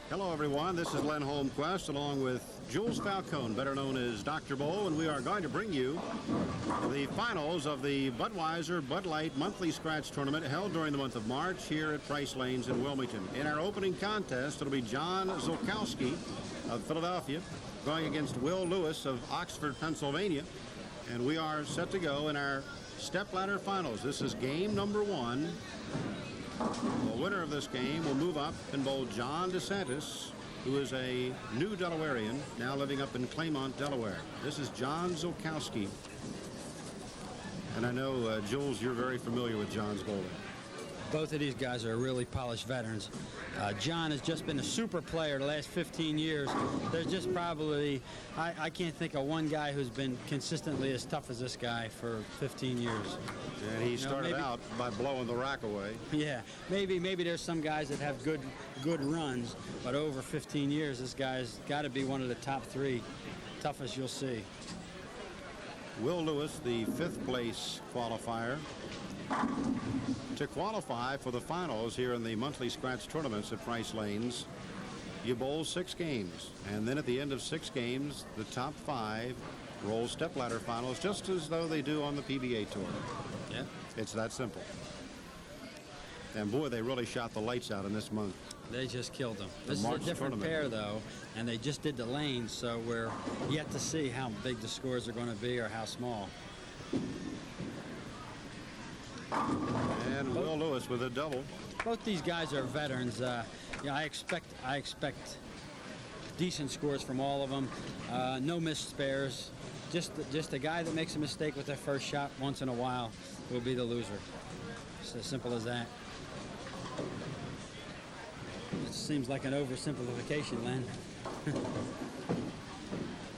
Hello, everyone. This is Len Holmquist along with Jules Falcone, better known as Dr. Bowl, and we are going to bring you the finals of the Budweiser Bud Light Monthly Scratch Tournament held during the month of March here at Price Lanes in Wilmington. In our opening contest, it'll be John Ziolkowski of Philadelphia going against Will Lewis of Oxford, Pennsylvania, and we are set to go in our stepladder finals. This is game number 1. The winner of this game will move up and bowl John Santis, who is a new Delawarean, now living up in Claymont, Delaware. This is John Ziolkowski. And I know, Jules, you're very familiar with John's bowling. Both of these guys are really polished veterans. John has just been a super player the last 15 years. There's just probably, I can't think of one guy who's been consistently as tough as this guy for 15 years. And he started out by blowing the rack away. Yeah, maybe there's some guys that have good runs, but over 15 years, this guy's got to be one of the top 3 toughest you'll see. Will Lewis, the 5th place qualifier. To qualify for the finals here in the monthly scratch tournaments at Price Lanes, you bowl 6 games, and then at the end of 6 games, the top 5 roll stepladder finals, just as though they do on the PBA tour. Yeah, it's that simple. And boy, they really shot the lights out in this month. They just killed them. This is a different pair, though, and they just did the lanes, so we're yet to see how big the scores are going to be or how small. And Will Lewis with a double. Both these guys are veterans. I expect decent scores from all of them. No missed spares. Just a guy that makes a mistake with their first shot once in a while will be the loser. It's as simple as that. It seems like an oversimplification, Len.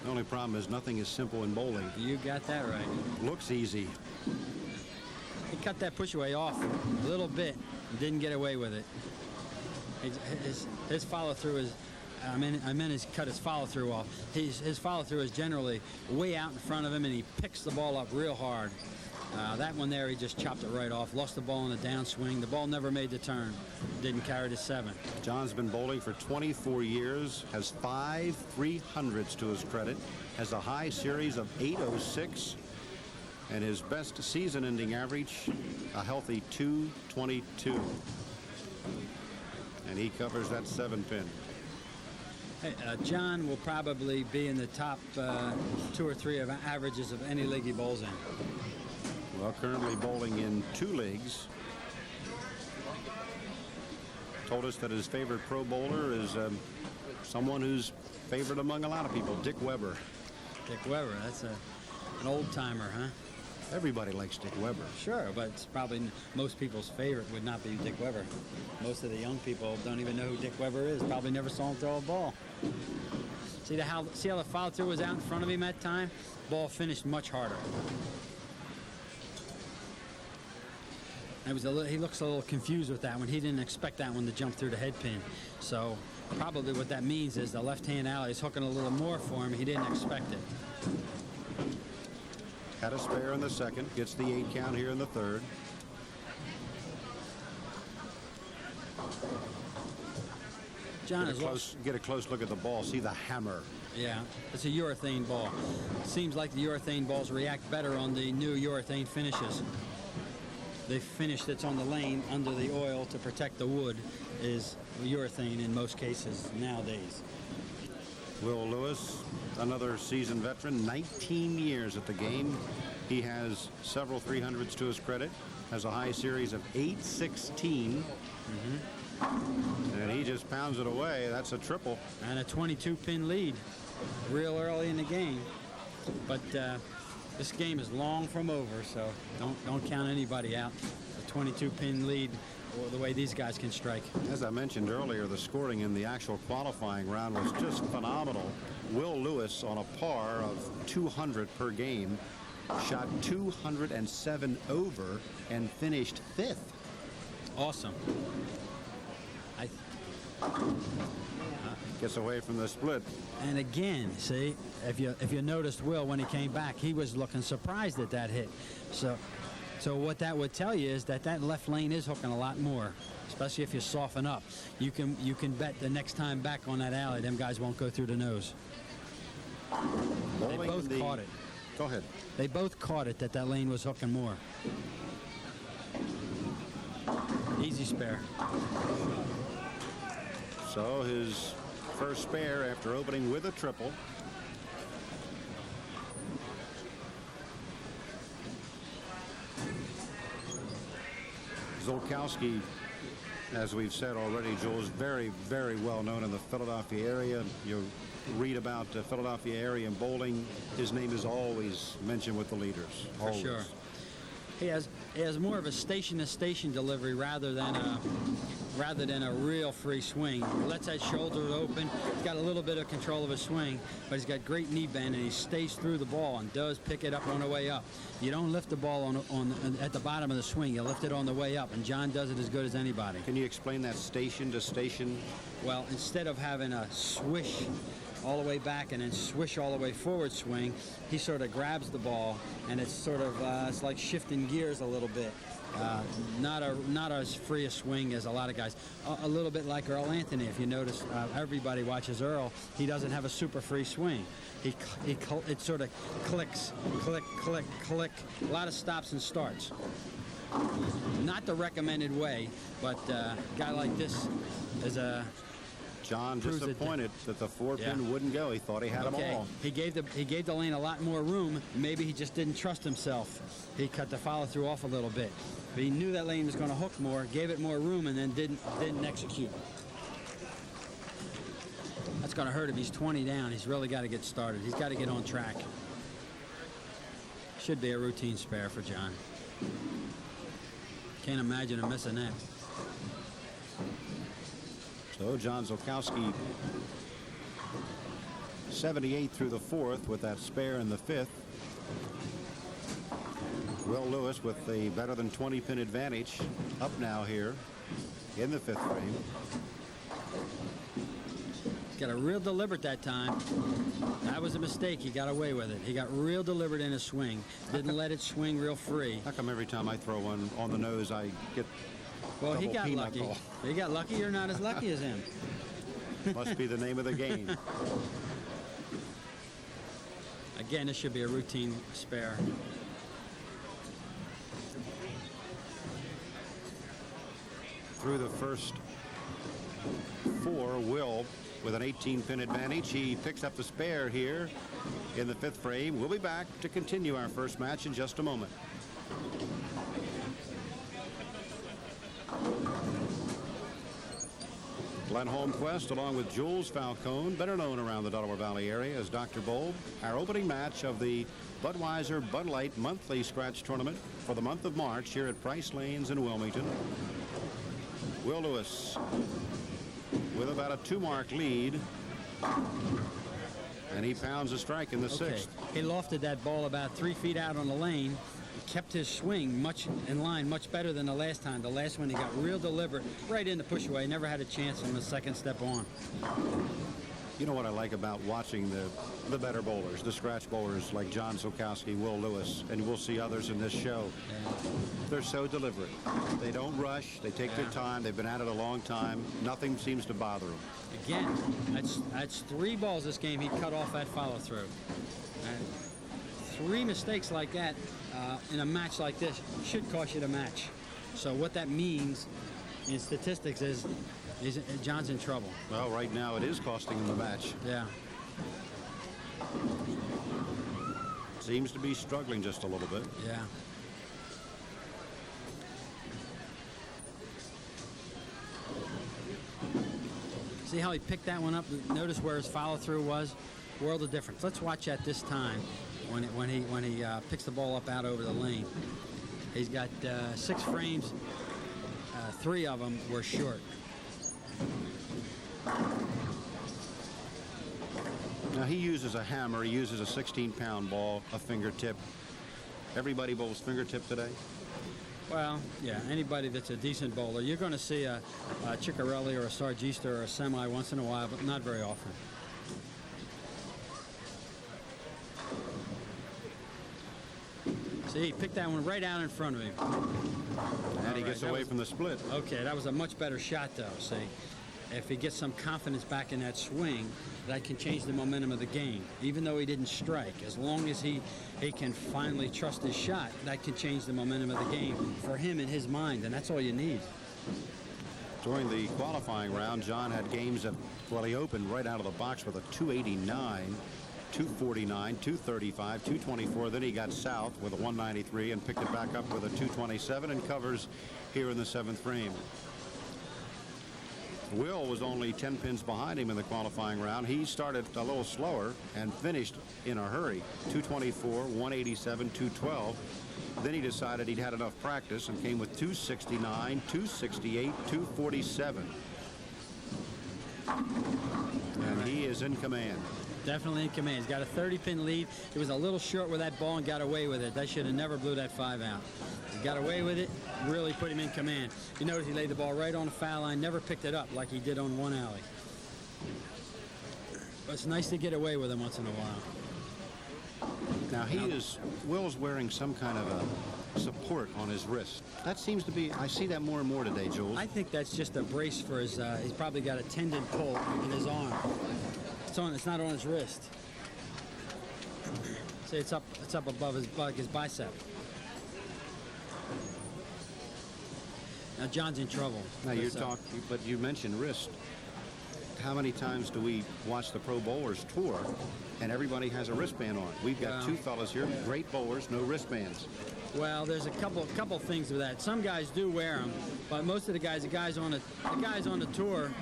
The only problem is nothing is simple in bowling. You got that right. Looks easy. He cut that push away off a little bit and didn't get away with it. His follow through is, he's cut his follow through off. His follow through is generally way out in front of him, and he picks the ball up real hard. That one there, he just chopped it right off. Lost the ball in a downswing. The ball never made the turn. Didn't carry to 7. John's been bowling for 24 years, has 5 300s to his credit, has a high series of 806. And his best season-ending average, a healthy 222. And he covers that 7-pin. Hey, John will probably be in the top 2 or 3 of averages of any league he bowls in. Well, currently bowling in 2 leagues. Told us that his favorite pro bowler is someone who's favored among a lot of people, Dick Weber. Dick Weber, that's an old-timer, huh? Everybody likes Dick Weber. Sure, but it's probably most people's favorite would not be Dick Weber. Most of the young people don't even know who Dick Weber is. Probably never saw him throw a ball. See how the follow through was out in front of him that time? Ball finished much harder. He looks a little confused with that one. He didn't expect that one to jump through the head pin. So probably what that means is the left-hand alley is hooking a little more for him. He didn't expect it. Had a spare in the 2nd, gets the 8 count here in the 3rd. John Get a close look at the ball. See the hammer. Yeah, it's a urethane ball. Seems like the urethane balls react better on the new urethane finishes. The finish that's on the lane under the oil to protect the wood is urethane in most cases nowadays. Will Lewis, another seasoned veteran, 19 years at the game. He has several 300s to his credit, has a high series of 816. And he just pounds it away. That's a triple. And a 22-pin lead real early in the game. But this game is long from over, so don't count anybody out. A 22-pin lead, or the way these guys can strike. As I mentioned earlier, the scoring in the actual qualifying round was just phenomenal. Will Lewis on a par of 200 per game, shot 207 over and finished 5th. Awesome. Gets away from the split. And again, see, if you noticed Will when he came back, he was looking surprised at that hit. So what that would tell you is that left lane is hooking a lot more. especially if you soften up. You can bet the next time back on that alley, them guys won't go through the nose. They both caught it. Go ahead. They both caught it that lane was hooking more. Easy spare. So his first spare after opening with a triple. Ziolkowski, as we've said already, Joel, is very, very well known in the Philadelphia area. You read about Philadelphia area and bowling. His name is always mentioned with the leaders. For sure. He has more of a station-to-station delivery rather than a real free swing. He lets that shoulder open. He's got a little bit of control of his swing, but he's got great knee bend, and he stays through the ball and does pick it up on the way up. You don't lift the ball at the bottom of the swing. You lift it on the way up, and John does it as good as anybody. Can you explain that station-to-station? Well, instead of having a swish all the way back and then swish all the way forward swing, he sort of grabs the ball, and it's sort of it's like shifting gears a little bit. Not as free a swing as a lot of guys. A little bit like Earl Anthony. If you notice, everybody watches Earl. He doesn't have a super free swing. It sort of clicks, click, click, click. A lot of stops and starts. Not the recommended way, but a guy like this is a. John disappointed that the 4-pin wouldn't go. He thought he had them all. He gave the lane a lot more room. Maybe he just didn't trust himself. He cut the follow through off a little bit. But he knew that lane was going to hook more, gave it more room, and then didn't execute. That's going to hurt him. He's 20 down. He's really got to get started. He's got to get on track. Should be a routine spare for John. Can't imagine him missing that. So John Ziolkowski, 78 through the 4th with that spare in the 5th. Will Lewis with the better than 20-pin advantage up now here in the 5th frame. Got a real deliberate that time. That was a mistake. He got away with it. He got real deliberate in his swing. Didn't let it swing real free. How come every time I throw one on the nose, I get Well, he got peanut lucky. ball? He got lucky. You're not as lucky as him. Must be the name of the game. Again, this should be a routine spare. Through the first 4, Will with an 18-pin advantage. He picks up the spare here in the 5th frame. We'll be back to continue our first match in just a moment. Glenn Holmquist along with Jules Falcone, better known around the Delaware Valley area as Dr. Bulb. Our opening match of the Budweiser Bud Light Monthly Scratch Tournament for the month of March here at Price Lanes in Wilmington. Will Lewis with about a 2-mark lead, and he pounds a strike in the 6th. He lofted that ball about 3 feet out on the lane. Kept his swing much in line, much better than the last time. The last one he got real deliberate, right in the push away. Never had a chance on the second step on. You know what I like about watching the better bowlers, the scratch bowlers like John Ziolkowski, Will Lewis, and we'll see others in this show. Yeah. They're so deliberate. They don't rush. They take their time. They've been at it a long time. Nothing seems to bother them. Again, that's 3 balls this game he cut off that follow through. 3 mistakes like that in a match like this should cost you the match. So what that means in statistics is John's in trouble. Well, right now it is costing him the match. Yeah. Seems to be struggling just a little bit. Yeah. See how he picked that one up? Notice where his follow through was? World of difference. Let's watch that this time when he picks the ball up out over the lane. He's got 6 frames. 3 of them were short. Now he uses a hammer. He uses a 16-pound ball, a fingertip. Everybody bowls fingertip today. Well, yeah, anybody that's a decent bowler. You're going to see a Ciccarelli or a Sargista or a Semi once in a while, but not very often. See, he picked that one right out in front of him. And he gets away from the split. Okay, that was a much better shot, though. See, if he gets some confidence back in that swing, that can change the momentum of the game. Even though he didn't strike, as long as he can finally trust his shot, that can change the momentum of the game for him in his mind, and that's all you need. During the qualifying round, John had games that, well, he opened right out of the box with a 289, 249, 235, 224. Then he got south with a 193 and picked it back up with a 227 and covers here in the 7th frame. Will was only 10 pins behind him in the qualifying round. He started a little slower and finished in a hurry. 224, 187, 212. Then he decided he'd had enough practice and came with 269, 268, 247. And he is in command. Definitely in command. He's got a 30-pin lead. He was a little short with that ball and got away with it. They should have never blew that 5 out. He got away with it, really put him in command. You notice he laid the ball right on the foul line, never picked it up like he did on 1 alley. But it's nice to get away with him once in a while. Now Will's wearing some kind of a support on his wrist. That seems to be, I see that more and more today, Jules. I think that's just a brace for his, he's probably got a tendon pull in his arm. It's not on his wrist. See, it's up above his bicep. Now John's in trouble. Now but you mentioned wrist. How many times do we watch the Pro Bowlers tour and everybody has a wristband on? We've got 2 fellas here, great bowlers, no wristbands. Well, there's a couple things with that. Some guys do wear them, but most of the guys on the tour,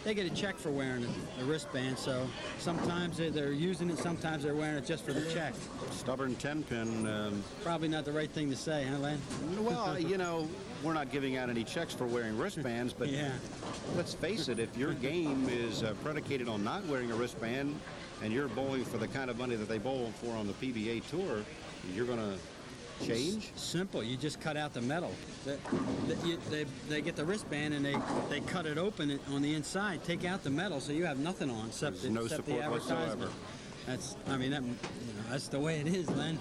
they get a check for wearing the wristband. So sometimes they're using it, sometimes they're wearing it just for the check. Stubborn 10-pin. Probably not the right thing to say, huh, Len? Well, you know, we're not giving out any checks for wearing wristbands, but yeah. Let's face it, if your game is predicated on not wearing a wristband and you're bowling for the kind of money that they bowl for on the PBA tour, you're going to change? Simple. You just cut out the metal. They get the wristband and they cut it open on the inside, take out the metal, so you have nothing on except no support the advertisement. whatsoever. That's the way it is, Len.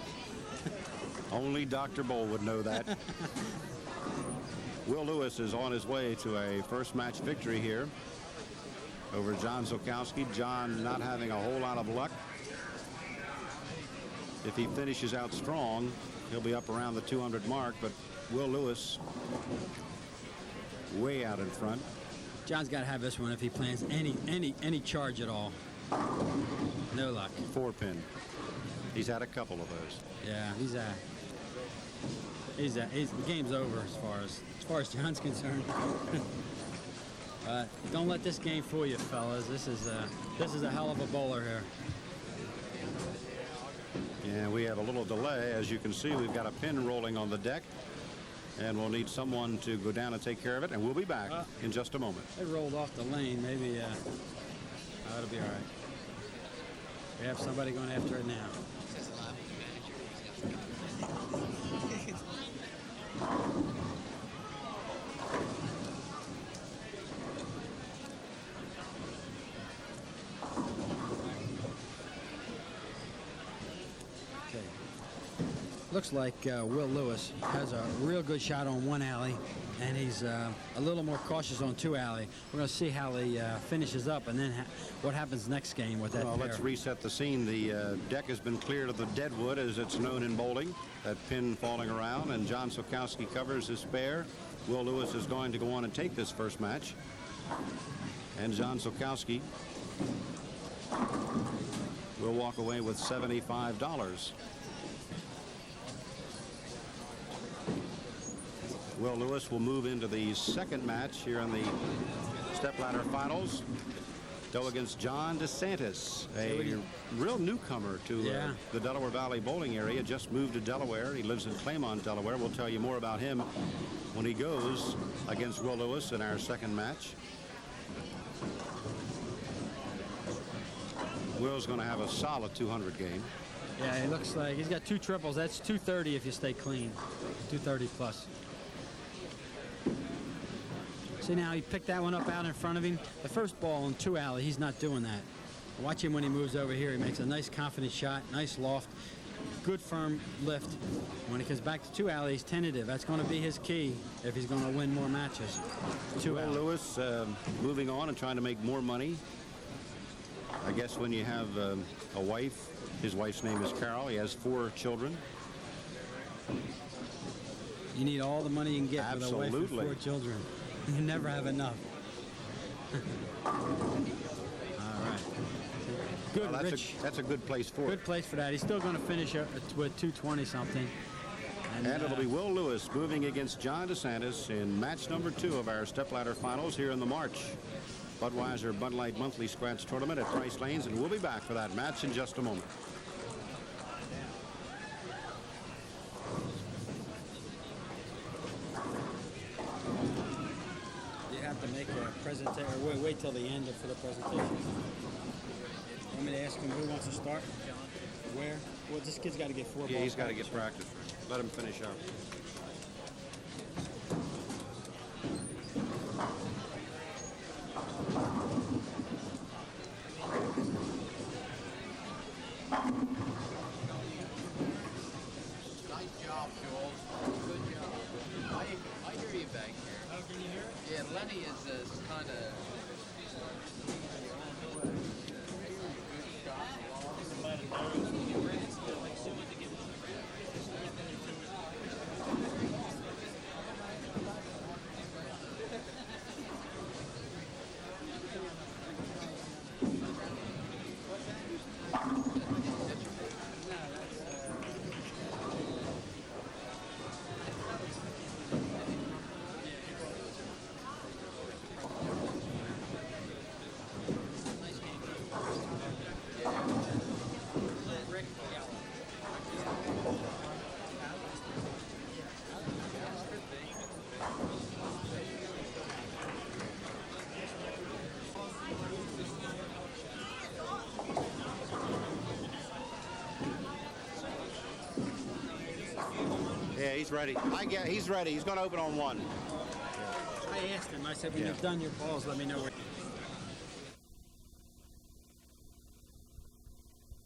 Only Dr. Bowl would know that. Will Lewis is on his way to a first match victory here over John Ziolkowski. John not having a whole lot of luck. If he finishes out strong, he'll be up around the 200 mark, but Will Lewis way out in front. John's got to have this one if he plans any charge at all. No luck. 4-pin. He's had a couple of those. Yeah, the game's over as far as John's concerned. Don't let this game fool you, fellas. This is a hell of a bowler here. And we have a little delay. As you can see, we've got a pin rolling on the deck, and we'll need someone to go down and take care of it, and we'll be back in just a moment. They rolled off the lane. Maybe that'll be all right. We have somebody going after it now. Looks like Will Lewis has a real good shot on 1 alley, and he's a little more cautious on 2 alley. We're going to see how he finishes up, and then what happens next game with that pair. Let's reset the scene. The deck has been cleared of the deadwood, as it's known in bowling. That pin falling around, and John Ziolkowski covers his spare. Will Lewis is going to go on and take this first match. And John Ziolkowski will walk away with $75. Will Lewis will move into the second match here in the stepladder finals. Go against John Santis, a real newcomer to the Delaware Valley bowling area. Just moved to Delaware. He lives in Claymont, Delaware. We'll tell you more about him when he goes against Will Lewis in our second match. Will's going to have a solid 200 game. Yeah, he looks like he's got 2 triples. That's 230 if you stay clean. 230 plus. See, now he picked that one up out in front of him. The first ball on 2 alley, he's not doing that. Watch him when he moves over here. He makes a nice confident shot, nice loft, good firm lift. When he comes back to 2 alley, he's tentative. That's going to be his key if he's going to win more matches. 2 Will alley. Lewis moving on and trying to make more money. I guess when you have a wife, his wife's name is Carol. He has 4 children. You need all the money you can get with a wife and Absolutely. 4 children. You never have enough. All right. Good, Well, Rich. that's a good place for it. Good place for that. He's still going to finish with 220 something. And it'll be Will Lewis moving against John DeSantis in match number 2 of our stepladder finals here in the March Budweiser Bud Light Monthly Scratch Tournament at Price Lanes, and we'll be back for that match in just a moment. You have to make a presentation. Wait till the end for the presentation. Want me to ask him who wants to start? Where? Well, this kid's got to get 4 balls. Yeah, he's got to get practice. Let him finish up. Nice job, Jules. Good job. I hear you back here. Oh, can you hear it? Yeah, Lenny is kind of. Yeah, he's ready. He's ready. He's going to open on 1. I asked him. I said, when Yeah. you've done your balls, let me know where.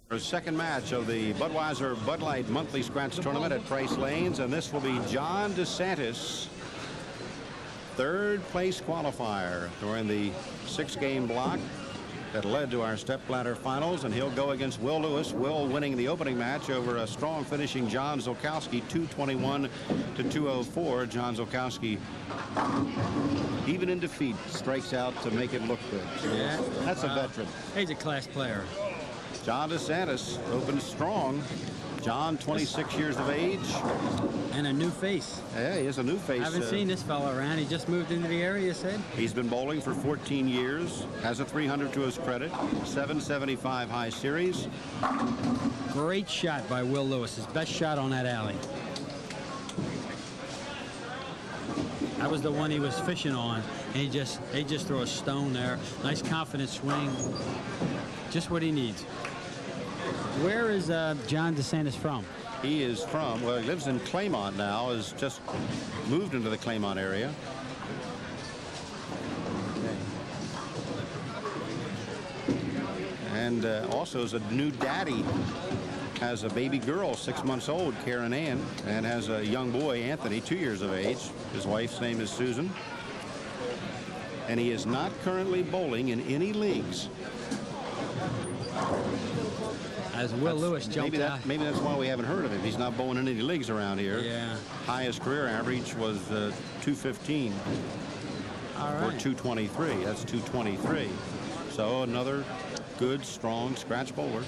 Our second match of the Budweiser Bud Light Monthly Scratch Tournament at Price Lanes, and this will be John DeSantis, 3rd place qualifier during the 6-game block that led to our stepladder finals, and he'll go against Will Lewis. Will winning the opening match over a strong finishing John Ziolkowski, 221 to 204. John Ziolkowski, even in defeat, strikes out to make it look good. So Yeah. that's a veteran. He's a class player. John DeSantis opens strong. John, 26 years of age. And a new face. Yeah, he has a new face. I haven't seen this fella around. He just moved into the area, you said? He's been bowling for 14 years, has a 300 to his credit, 775 high series. Great shot by Will Lewis. His best shot on that alley. That was the one he was fishing on. And he just threw a stone there. Nice confident swing. Just what he needs. Where is John DeSantis from? He is from, well, he lives in Claymont now, has just moved into the Claymont area. And also is a new daddy. Has a baby girl, 6 months old, Karen Ann, and has a young boy, Anthony, 2 years of age. His wife's name is Susan. And he is not currently bowling in any leagues. As Will Lewis jumped out. Maybe that's why we haven't heard of him. He's not bowling in any leagues around here. Yeah. Highest career average was 215 All or right. 223. That's 223. So another good, strong scratch bowler.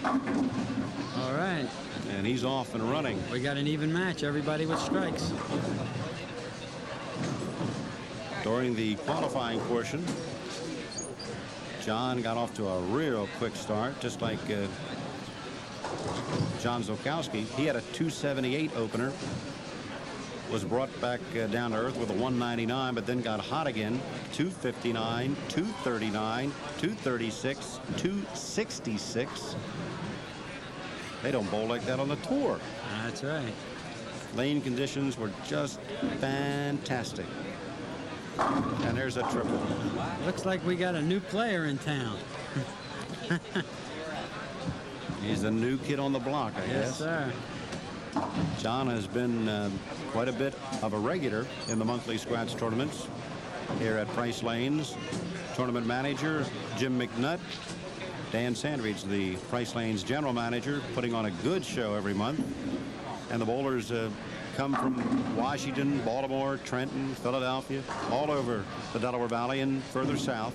All right. And he's off and running. We got an even match. Everybody with strikes. During the qualifying portion, John got off to a real quick start, just like John Ziolkowski. He had a 278 opener, was brought back down to earth with a 199, but then got hot again. 259, 239, 236, 266. They don't bowl like that on the tour. That's right. Lane conditions were just fantastic. And there's a triple. Looks like we got a new player in town. He's the new kid on the block, I Yes, guess. sir. John has been quite a bit of a regular in the monthly scratch tournaments here at Price Lanes. Tournament manager Jim McNutt. Dan Sandridge, the Price Lanes general manager, putting on a good show every month. And the bowlers come from Washington, Baltimore, Trenton, Philadelphia, all over the Delaware Valley and further south.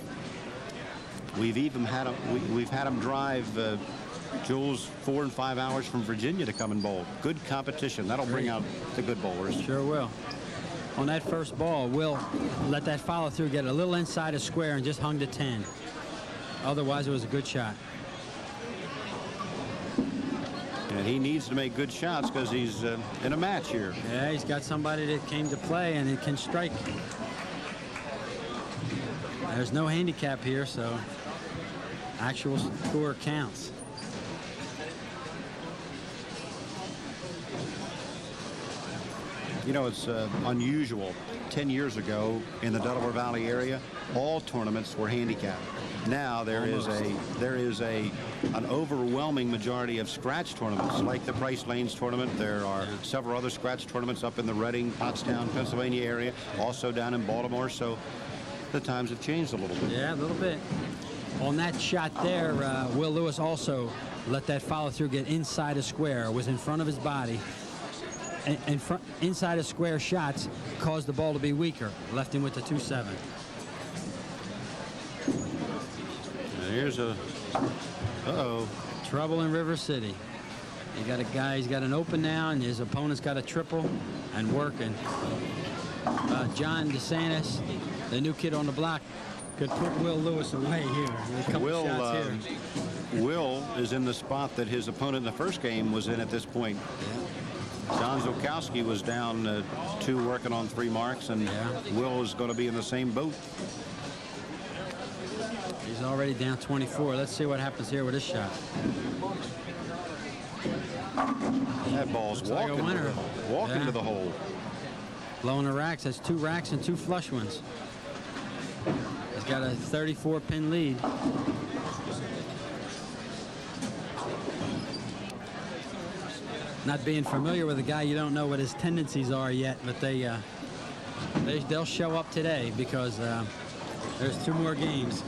We've even had them drive Jules 4 and 5 hours from Virginia to come and bowl. Good competition. That'll bring out the good bowlers. Sure will. On that first ball, Will let that follow through, get a little inside a square, and just hung to 10. Otherwise, it was a good shot. And he needs to make good shots because he's in a match here. Yeah, he's got somebody that came to play and it can strike. There's no handicap here, so actual score counts. You know, it's unusual. 10 years ago in the Delaware Valley area, all tournaments were handicapped. Now there is an overwhelming majority of scratch tournaments, like the Price Lanes tournament. There are several other scratch tournaments up in the Reading, Pottstown, Pennsylvania area, also down in Baltimore. So the times have changed a little bit. Yeah, a little bit. On that shot there, Will Lewis also let that follow through get inside a square. It was in front of his body. And inside of square shots caused the ball to be weaker. Left him with the 2-7. Here's a Trouble in River City. You got a guy, he's got an open now, and his opponent's got a triple and working. John DeSantis, the new kid on the block, could put Will Lewis away here. A couple shots here. Will is in the spot that his opponent in the first game was in at this point. John Ziolkowski was down 2 working on 3 marks, and Will is going to be in the same boat. He's already down 24. Let's see what happens here with this shot. That ball's like a winner. Walking to the hole. Blowing the racks. That's 2 racks and 2 flush ones. He's got a 34-pin lead. Not being familiar with a guy, you don't know what his tendencies are yet, but they'll show up today because there's 2 more games.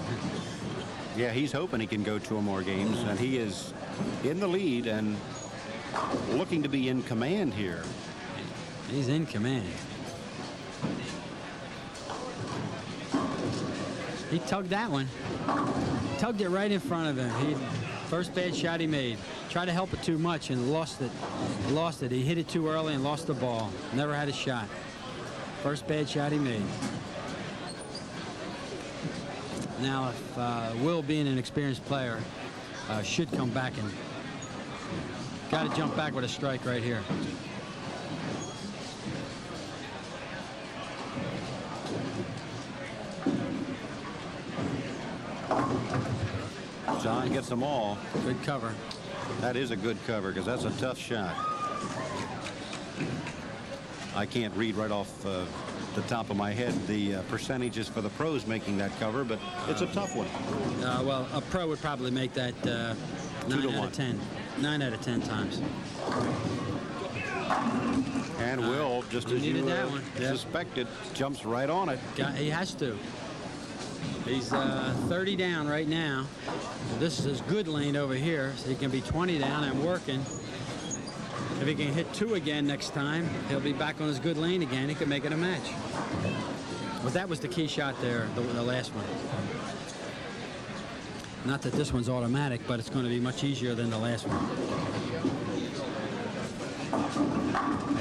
Yeah, he's hoping he can go 2 more games, and he is in the lead and looking to be in command here. He's in command. He tugged that one. Tugged it right in front of him. First bad shot he made. Tried to help it too much and lost it. He hit it too early and lost the ball. Never had a shot. First bad shot he made. Now, if Will, being an experienced player, should come back and got to jump back with a strike right here. John gets them all. Good cover. That is a good cover because that's a tough shot. I can't read right off the top of my head the percentages for the pros making that cover, but it's a tough one. Well, a pro would probably make that 9 out of 10. 9 out of 10 times. And Will, just as you that one. suspected, jumps right on it. He has to. He's 30 down right now. This is his good lane over here, so he can be 20 down and working. If he can hit 2 again next time, he'll be back on his good lane again. He can make it a match. But that was the key shot there, the last one. Not that this one's automatic, but it's going to be much easier than the last one.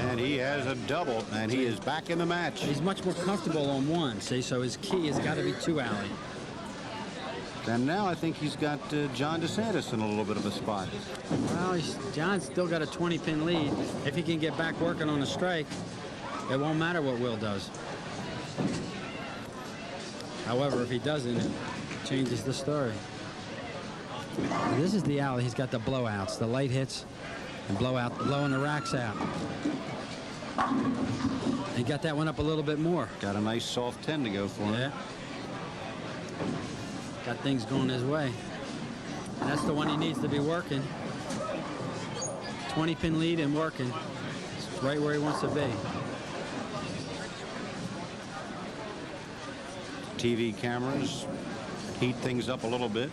And he has a double, and he is back in the match. He's much more comfortable on 1, see, so his key has got to be 2 alley. And now I think he's got John DeSantis in a little bit of a spot. Well, John's still got a 20-pin lead. If he can get back working on a strike, it won't matter what Will does. However, if he doesn't, it changes the story. This is the alley. He's got the blowouts, the light hits, and blowing the racks out. He got that one up a little bit more. Got a nice soft 10 to go for him. Yeah. Got things going his way. That's the one he needs to be working. 20-pin lead and working. It's right where he wants to be. TV cameras heat things up a little bit.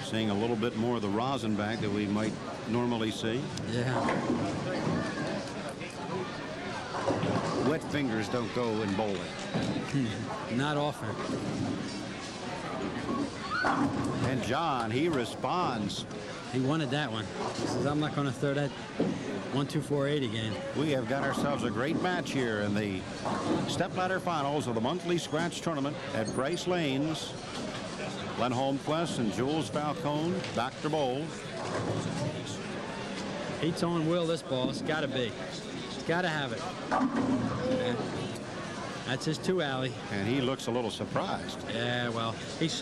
Seeing a little bit more of the rosin back that we might normally see. Yeah. Wet fingers don't go in bowling. Not often. And John, he responds. He wanted that one. He says, I'm not going to throw that 1-2-4-8 again. We have got ourselves a great match here in the stepladder finals of the monthly scratch tournament at Bryce Lanes. Len Holmquist and Jules Falcone, Dr. Bowl. Heat's on Will this ball. It's got to be. It's got to have it. Yeah. That's his 2-alley. And he looks a little surprised. Yeah, well, he's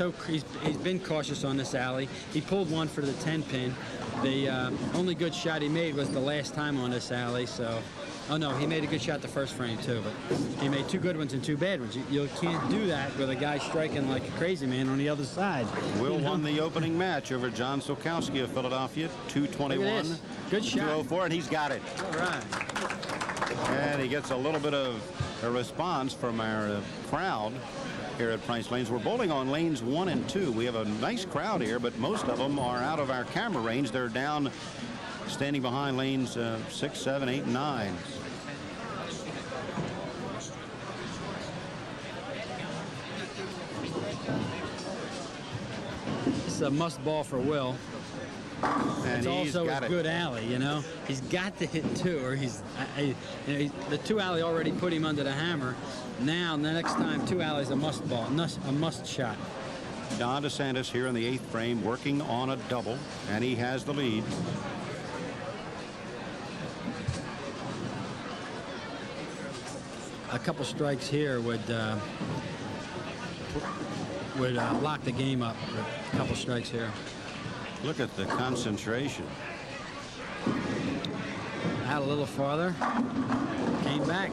been cautious on this alley. He pulled one for the 10-pin. The only good shot he made was the last time on this alley. So, oh no, he made a good shot the first frame too, but he made 2 good ones and 2 bad ones. You can't do that with a guy striking like a crazy man on the other side. Will won the opening match over John Ziolkowski of Philadelphia, 221. Good shot. 204, and he's got it. All right. And he gets a little bit of a response from our crowd here at Bryce Lanes. We're bowling on lanes 1 and 2. We have a nice crowd here, but most of them are out of our camera range. They're down, standing behind lanes 6, 7, 8, and 9. This is a must ball for Will. And it's also got a good alley, you know. He's got to hit 2, or the 2-alley already put him under the hammer. Now, the next time, 2-alley's a must ball, a must shot. John DeSantis here in the 8th frame, working on a double, and he has the lead. A couple strikes here would lock the game up. A couple strikes here. Look at the concentration. Out a little farther. Came back.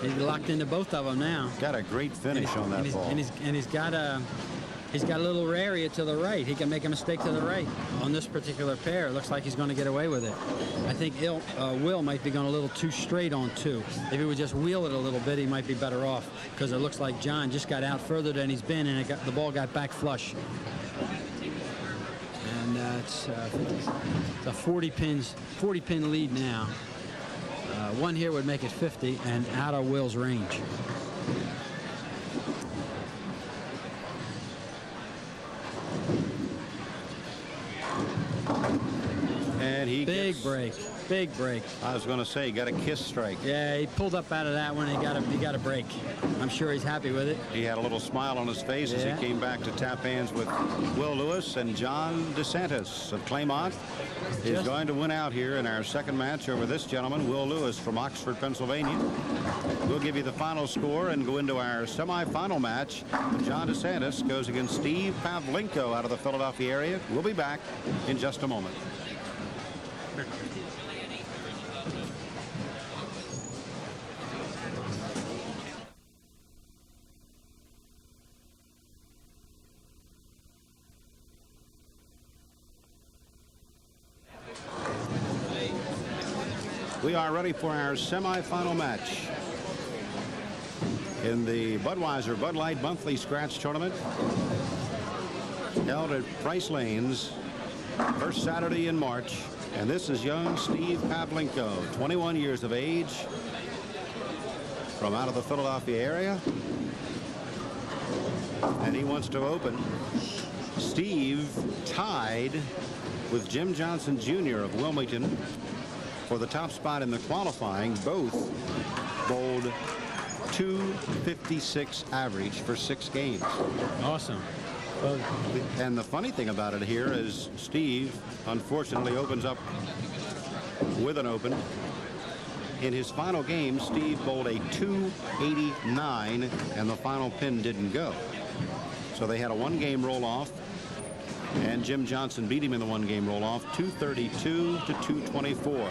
He's locked into both of them now. Got a great finish on that ball. And he's got a little area to the right. He can make a mistake to the right on this particular pair. It looks like he's going to get away with it. I think Will might be going a little too straight on 2. If he would just wheel it a little bit, he might be better off, because it looks like John just got out further than he's been, and the ball got back flush. And it's a 40-pin lead now. One here would make it 50 and out of Will's range. And he Big break. Big break. I was going to say, got a kiss strike. Yeah, he pulled up out of that one. He got a break. I'm sure he's happy with it. He had a little smile on his face as he came back to tap hands with Will Lewis, and John DeSantis of Claymont is going to win out here in our second match over this gentleman, Will Lewis from Oxford, Pennsylvania. We'll give you the final score and go into our semifinal match. John DeSantis goes against Steve Pavlinco out of the Philadelphia area. We'll be back in just a moment. We are ready for our semifinal match in the Budweiser Bud Light Monthly Scratch Tournament held at Bryce Lanes, first Saturday in March. And this is young Steve Pavlinco, 21 years of age, from out of the Philadelphia area. And he wants to open. Steve tied with Jim Johnson Jr. of Wilmington for the top spot in the qualifying. Both bowled 256 average for 6 games. Awesome. And the funny thing about it here is Steve unfortunately opens up with an open. In his final game, Steve bowled a 289 and the final pin didn't go. So they had a 1-game roll off, and Jim Johnson beat him in the 1-game roll off, 232 to 224.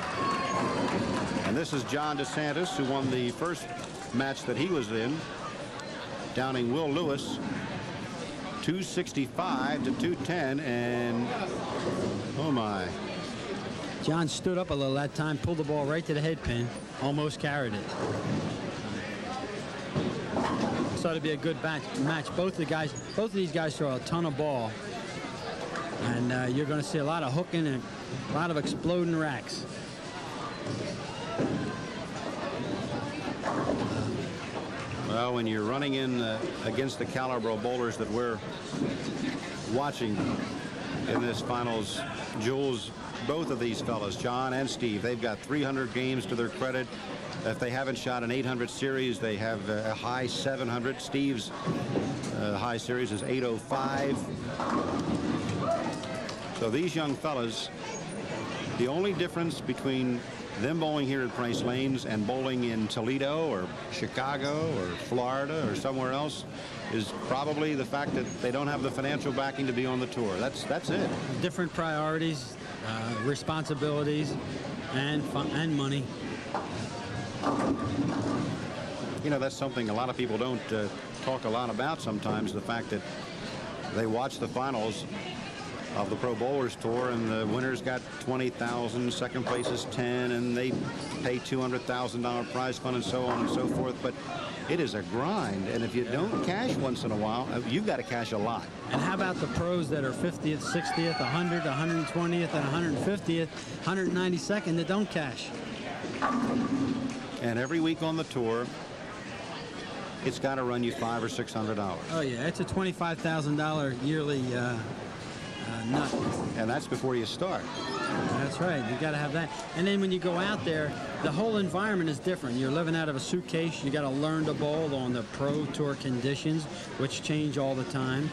And this is John DeSantis, who won the first match that he was in, downing Will Lewis 265 to 210. And oh my, John stood up a little that time, pulled the ball right to the head pin, almost carried it. So it'd be a good match. Both of these guys throw a ton of ball, and you're going to see a lot of hooking and a lot of exploding racks. Well, when you're running in against the caliber of bowlers that we're watching in this finals, Jules, both of these fellas, John and Steve, they've got 300 games to their credit. If they haven't shot an 800 series, they have a high 700. Steve's high series is 805. So these young fellas, the only difference between them bowling here at Price Lanes and bowling in Toledo or Chicago or Florida or somewhere else is probably the fact that they don't have the financial backing to be on the tour. That's it. Different priorities, responsibilities, and money. You know, that's something a lot of people don't talk a lot about sometimes, the fact that they watch the finals of the Pro Bowlers Tour and the winners got $20,000, second place is 10, and they pay $200,000 prize fund and so on and so forth. But it is a grind, and if you don't cash once in a while, you've got to cash a lot. And how about the pros that are 50th, 60th, 100th, 120th, and 150th, 192nd that don't cash? And every week on the tour, it's got to run you $500 or $600. Oh yeah, it's a $25,000 yearly nut. And that's before you start. That's right. You got to have that. And then when you go out there, the whole environment is different. You're living out of a suitcase. You got to learn to bowl on the Pro Tour conditions, which change all the time.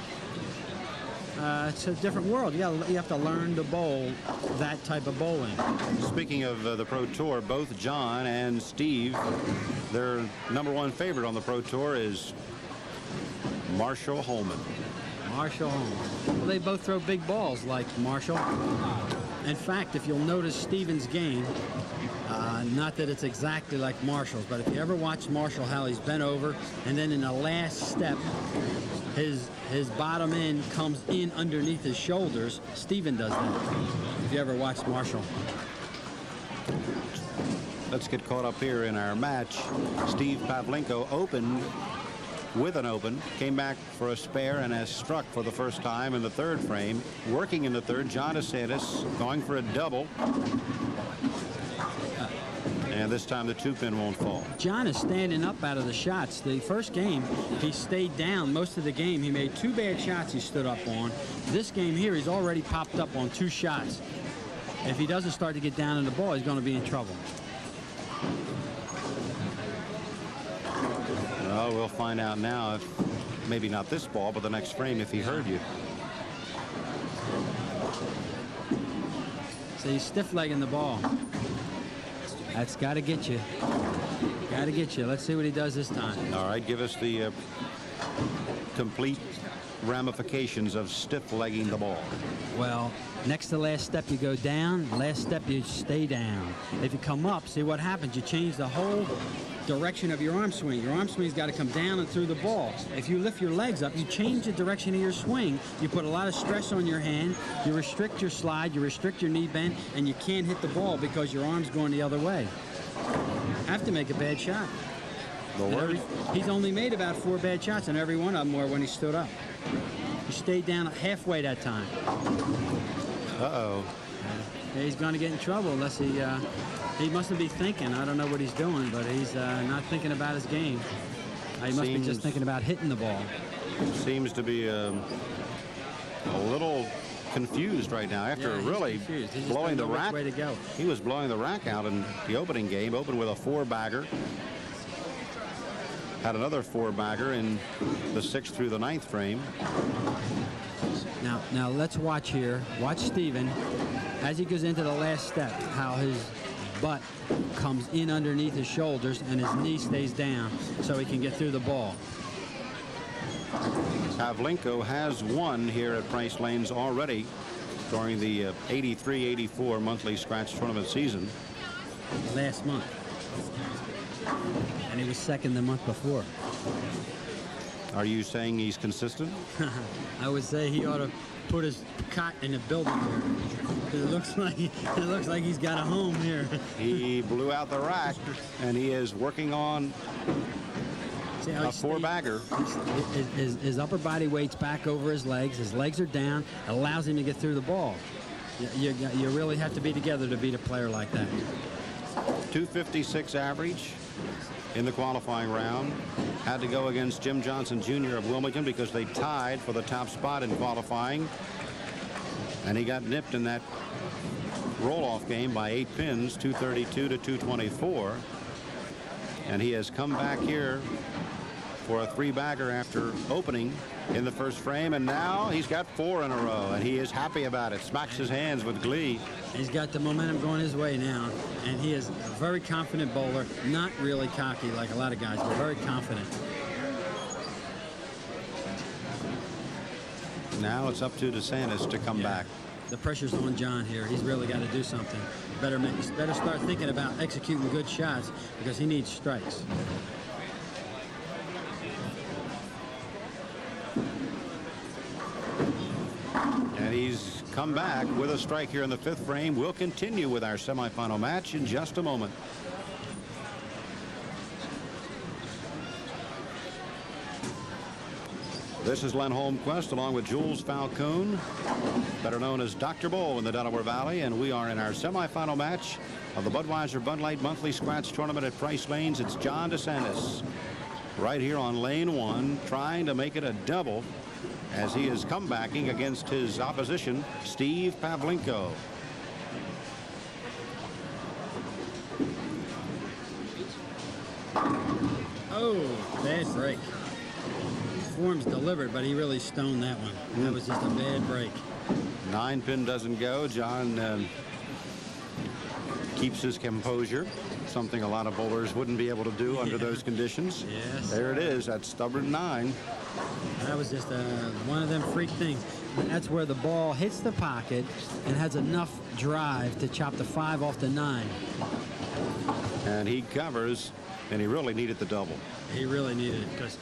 It's a different world. You have to learn to bowl that type of bowling. Speaking of the Pro Tour, both John and Steve, their #1 favorite on the Pro Tour is Marshall Holman. Marshall Holman. Well, they both throw big balls like Marshall. In fact, if you'll notice Steven's game, not that it's exactly like Marshall's, but if you ever watch Marshall, how he's bent over, and then in the last step, his bottom end comes in underneath his shoulders. Steven does that, if you ever watched Marshall. Let's get caught up here in our match. Steve Pavlinco opened with an open, came back for a spare and has struck for the first time in the third frame. Working in the third, John Santis going for a double. And this time the 2-pin won't fall. John is standing up out of the shots. The first game, he stayed down most of the game. He made 2 bad shots he stood up on. This game here, he's already popped up on 2 shots. If he doesn't start to get down in the ball, he's going to be in trouble. Well, we'll find out now, if maybe not this ball, but the next frame, if he heard you. So he's stiff-legging the ball. That's got to get you. Got to get you. Let's see what he does this time. All right, give us the complete ramifications of stiff-legging the ball. Well, next to last step you go down, last step you stay down. If you come up, see what happens. You change the whole direction of your arm swing. Your arm swing's got to come down and through the ball. If you lift your legs up, you change the direction of your swing. You put a lot of stress on your hand. You restrict your slide, you restrict your knee bend, and you can't hit the ball because your arm's going the other way. Have to make a bad shot. He's only made about 4 bad shots, and every one of them were when he stood up. He stayed down halfway that time. Uh-oh. Yeah, he's going to get in trouble unless he mustn't be thinking. I don't know what he's doing, but he's not thinking about his game. He must be just thinking about hitting the ball. Seems to be a little confused right now after really blowing the rack. Way to go. He was blowing the rack out in the opening game. Opened with a 4-bagger. Had another 4-bagger in the 6th through the 9th frame. Now let's watch here. Watch Steven as he goes into the last step, how his butt comes in underneath his shoulders and his knee stays down so he can get through the ball. Pavlinco has won here at Price Lanes already during the 83-84 monthly scratch tournament season. Last month. And he was second the month before. Are you saying he's consistent? I would say he ought to put his cot in a building here. 'Cause it looks like he's got a home here. He blew out the rack, and he is working on See how a he stays- four-bagger. His upper body weight's back over his legs. His legs are down. It allows him to get through the ball. You really have to be together to beat a player like that. 256 average in the qualifying round. Had to go against Jim Johnson Jr. of Wilmington because they tied for the top spot in qualifying. And he got nipped in that roll-off game by 8 pins, 232 to 224. And he has come back here for a three-bagger after opening in the first frame, and now he's got 4 in a row, and he is happy about it. Smacks his hands with glee. He's got the momentum going his way now, and he is a very confident bowler, not really cocky like a lot of guys, but very confident. Now it's up to DeSantis to come back. The pressure's on John here. He's really got to do something. Better start thinking about executing good shots because he needs strikes. And he's come back with a strike here in the 5th frame. We'll continue with our semifinal match in just a moment. This is Len Holmquist along with Jules Falcone, better known as Dr. Bull in the Delaware Valley, and we are in our semifinal match of the Budweiser Bud Light Monthly Scratch Tournament at Price Lanes. It's John DeSantis right here on lane 1, trying to make it a double as he is comebacking against his opposition, Steve Pavlinco. Oh, bad break. Form's delivered, but he really stoned that one. That was just a bad break. 9 pin doesn't go. John keeps his composure, something a lot of bowlers wouldn't be able to do under those conditions. Yes. There it is, that stubborn 9. That was just one of them freak things. That's where the ball hits the pocket and has enough drive to chop the 5 off the 9. And he covers, and he really needed the double. He really needed it because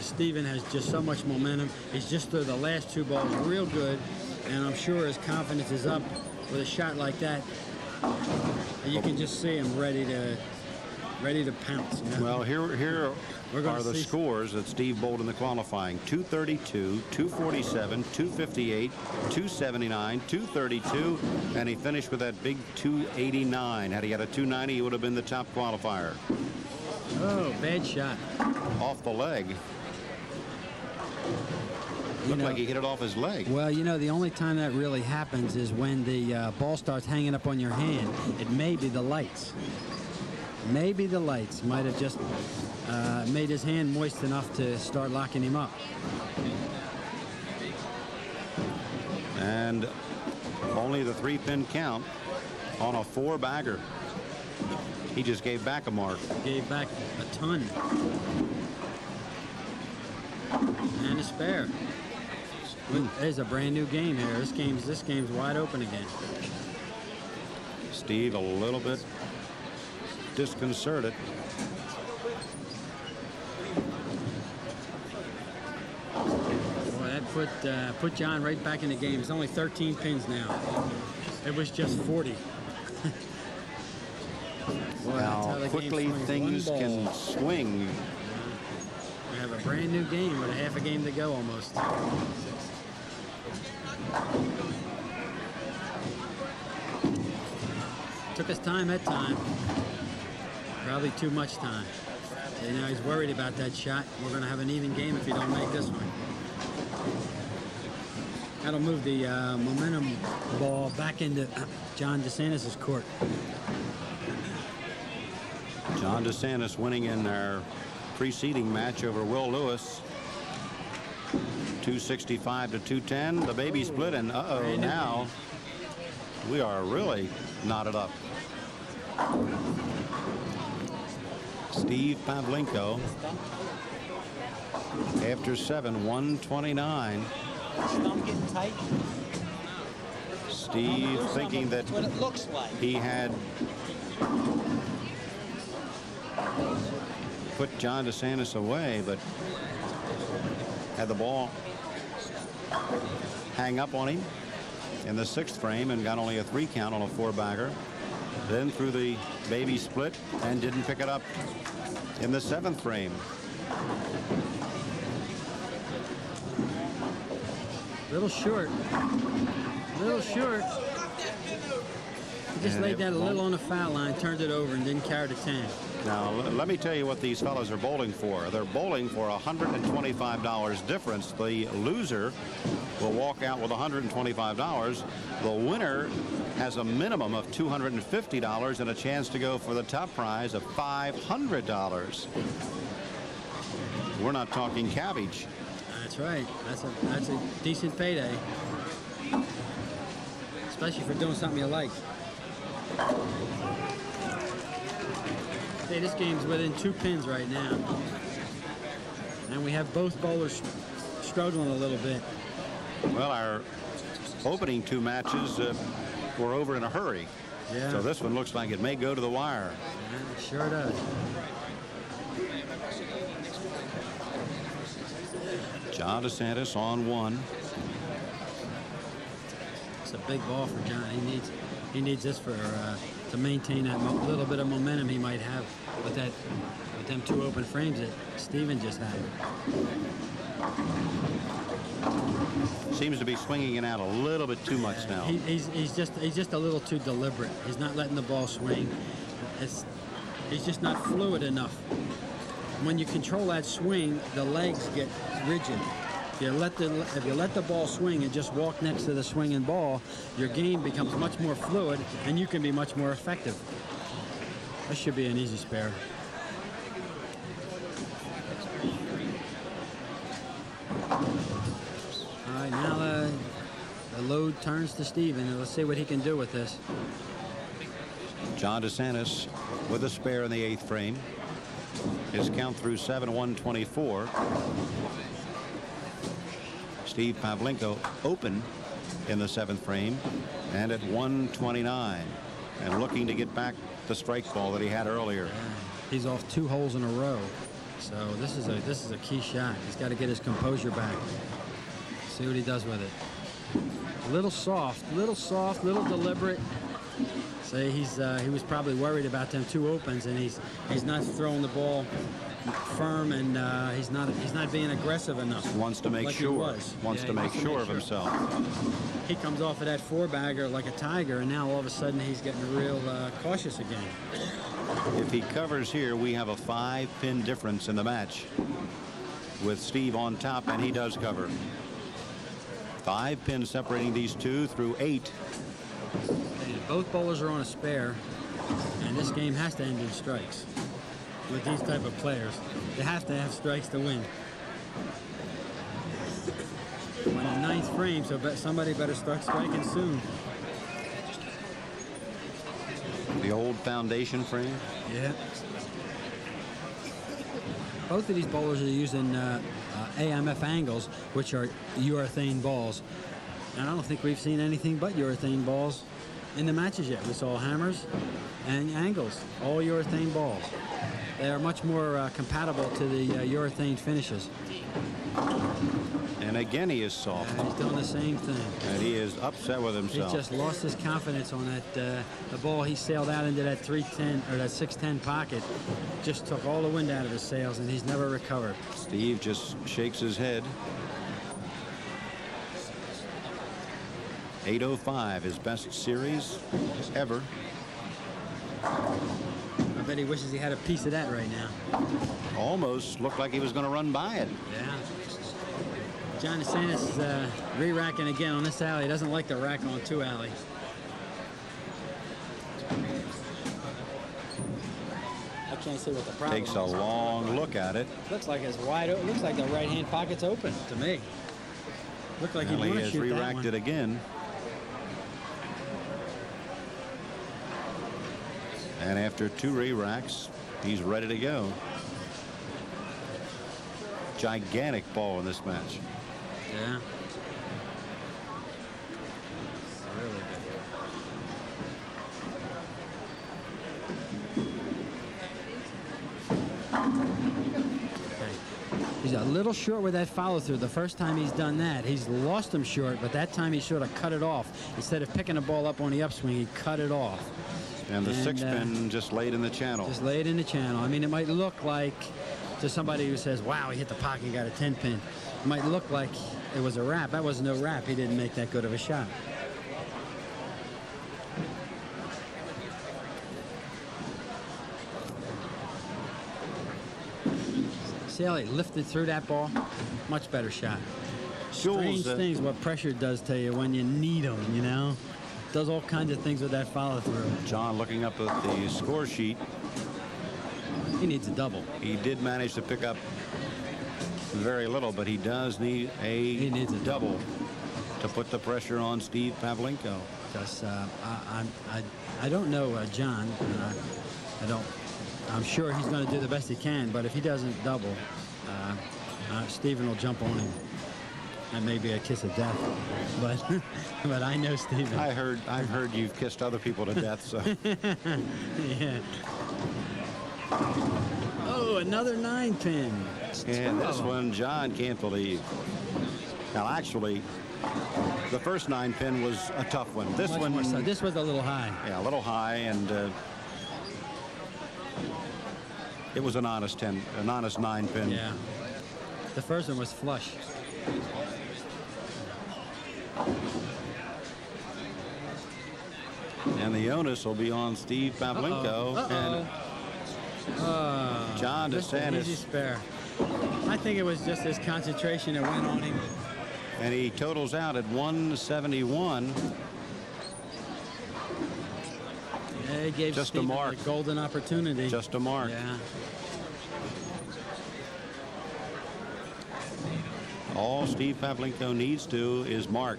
Steven has just so much momentum. He's just threw the last 2 balls real good, and I'm sure his confidence is up with a shot like that. You can just see him ready to pounce. You know? Well, here are the see scores that Steve bowled in the qualifying. 232, 247, 258, 279, 232, and he finished with that big 289. Had he got a 290, he would have been the top qualifier. Oh, bad shot. Off the leg. Looked like he hit it off his leg. Well, you know, the only time that really happens is when the ball starts hanging up on your hand. It may be the lights. Maybe the lights might have just made his hand moist enough to start locking him up. And only the 3-pin count on a 4-bagger. He just gave back a mark. Gave back a ton. And a spare. There's a brand new game here. This game's wide open again. Steve a little bit disconcerted. Boy, that put John right back in the game. It's only 13 pins now. It was just 40. Boy, Now, quickly things can swing. We have a brand new game with a half a game to go almost. Took us time that time. Probably too much time. So, you know, he's worried about that shot. We're going to have an even game if you don't make this one. That'll move the momentum ball back into John DeSantis' court. John DeSantis winning in their preceding match over Will Lewis. 265 to 210. The baby split, and now we are really knotted up. Steve Pavlinco after 7, 129. Stump getting tight. Steve thinking that That's what it looks like. he had put John DeSantis away, but had the ball hang up on him in the 6th frame and got only a 3 count on a 4-bagger. Then threw the baby split and didn't pick it up in the 7th frame. Little short. Little short. He just laid that a little on the foul line, turned it over, and didn't carry the 10. Now, let me tell you what these fellas are bowling for. They're bowling for $125 difference. The loser will walk out with $125. The winner has a minimum of $250 and a chance to go for the top prize of $500. We're not talking cabbage. That's right. That's a decent payday, especially for doing something you like. Hey, this game's within 2 pins right now, and we have both bowlers struggling a little bit. Well, our opening 2 matches were over in a hurry. Yeah. So this one looks like it may go to the wire. Yeah, it sure does. John Santis on 1. It's a big ball for John. He needs this for to maintain that little bit of momentum he might have with them 2 open frames that Steven just had. Seems to be swinging it out a little bit too much now. He's just a little too deliberate. He's not letting the ball swing. He's just not fluid enough. When you control that swing, the legs get rigid. If you let the ball swing and just walk next to the swinging ball, your game becomes much more fluid and you can be much more effective. This should be an easy spare. All right, now the load turns to Steven, and let's see what he can do with this. John DeSantis with a spare in the 8th frame. His count through 7, 124. Steve Pavlinco open in the 7th frame and at 129 and looking to get back the strike ball that he had earlier. He's off 2 holes in a row, so this is a key shot. He's got to get his composure back. See what he does with it. A little soft, little deliberate. Say he was probably worried about them 2 opens, and he's not throwing the ball firm, and he's not being aggressive enough. Wants to make like sure. Wants to make sure of himself. He comes off of that 4-bagger like a tiger, and now all of a sudden he's getting real cautious again. If he covers here, we have a 5-pin difference in the match with Steve on top, and he does cover. 5 pins separating these 2 through 8. And both bowlers are on a spare, and this game has to end in strikes. With these type of players, they have to have strikes to win. We're in the 9th frame, so somebody better start striking soon. The old foundation frame. Yeah. Both of these bowlers are using AMF angles, which are urethane balls. And I don't think we've seen anything but urethane balls in the matches yet. We saw hammers and angles, all urethane balls. They are much more compatible to the urethane finishes. And again, he is soft. He's doing the same thing. And he is upset with himself. He just lost his confidence on that. The ball he sailed out into that 310 or that 610 pocket just took all the wind out of his sails, and he's never recovered. Steve just shakes his head. 805, his best series ever. I bet he wishes he had a piece of that right now. Almost looked like he was going to run by it. Yeah. John DeSantis re-racking again on this alley. He doesn't like to rack on 2 alley. I can't see what the problem is. Takes a long look at it. Looks like it's wide open. Looks like the right-hand pocket's open to me. Looked like he Well, he wanted to has shoot that re-racked one. it again. And after 2 re-racks, he's ready to go. Gigantic ball in this match. Yeah. Really good. Okay. He's a A little short with that follow through. The first time he's done that, he's lost him short, but that time he sort of cut it off. Instead of picking the ball up on the upswing, he cut it off. And the six pin just laid in the channel. Just laid in the channel. I mean, it might look like, to somebody who says, wow, he hit the pocket and got a 10 pin, it might look like it was a wrap. That was no wrap. He didn't make that good of a shot. See how he lifted through that ball? Much better shot. Strange things what pressure does to you when you need them, you know? Does all kinds of things with that follow through. John looking up at the score sheet. He needs a double. He did manage to pick up very little, but he does need He needs a double to put the pressure on Steve Pavlinco. Because I don't know John. I'm sure he's going to do the best he can, but if he doesn't double, Steven will jump on him. And maybe a kiss of death, but I know Steven. I've heard you've kissed other people to death, so. Yeah. Oh, another 9 pin. And this one, John can't believe. Now, actually, the first 9 pin was a tough one. This one, so this was a little high. Yeah, a little high, and it was an honest 9 pin. Yeah. The first one was flush. And the onus will be on Steve Pavlinco. And John DeSantis. Easy spare. I think it was just his concentration that went on him. And he totals out at 171. Yeah, he gave Just Steven a mark. a golden opportunity. Just a mark. Yeah. All Steve Pavlinco needs to is mark.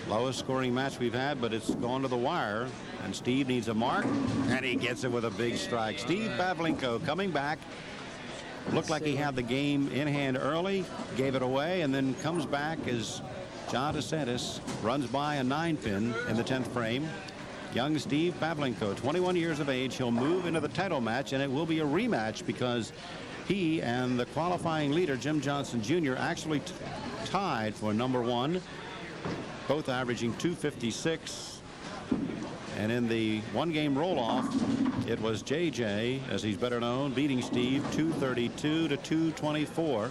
Lowest scoring match we've had, but it's gone to the wire. And Steve needs a mark, and he gets it with a big strike. Steve Pavlinco coming back. Looked like he had the game in hand early, gave it away, and then comes back as John DeSantis runs by a 9 pin in the 10th frame. Young Steve Pavlinco, 21 years of age. He'll move into the title match, and it will be a rematch because he and the qualifying leader, Jim Johnson Jr., actually tied for number 1, both averaging 256. And in the one-game roll-off, it was JJ, as he's better known, beating Steve 232 to 224.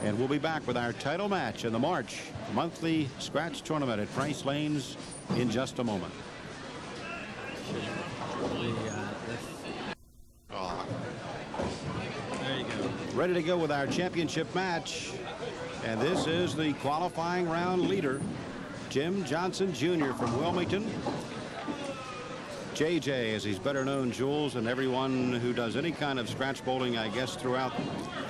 And we'll be back with our title match in the March monthly scratch tournament at Price Lanes in just a moment. There you go. Ready to go with our championship match. And this is the qualifying round leader, Jim Johnson Jr. from Wilmington. JJ, as he's better known, Jules, and everyone who does any kind of scratch bowling, I guess, throughout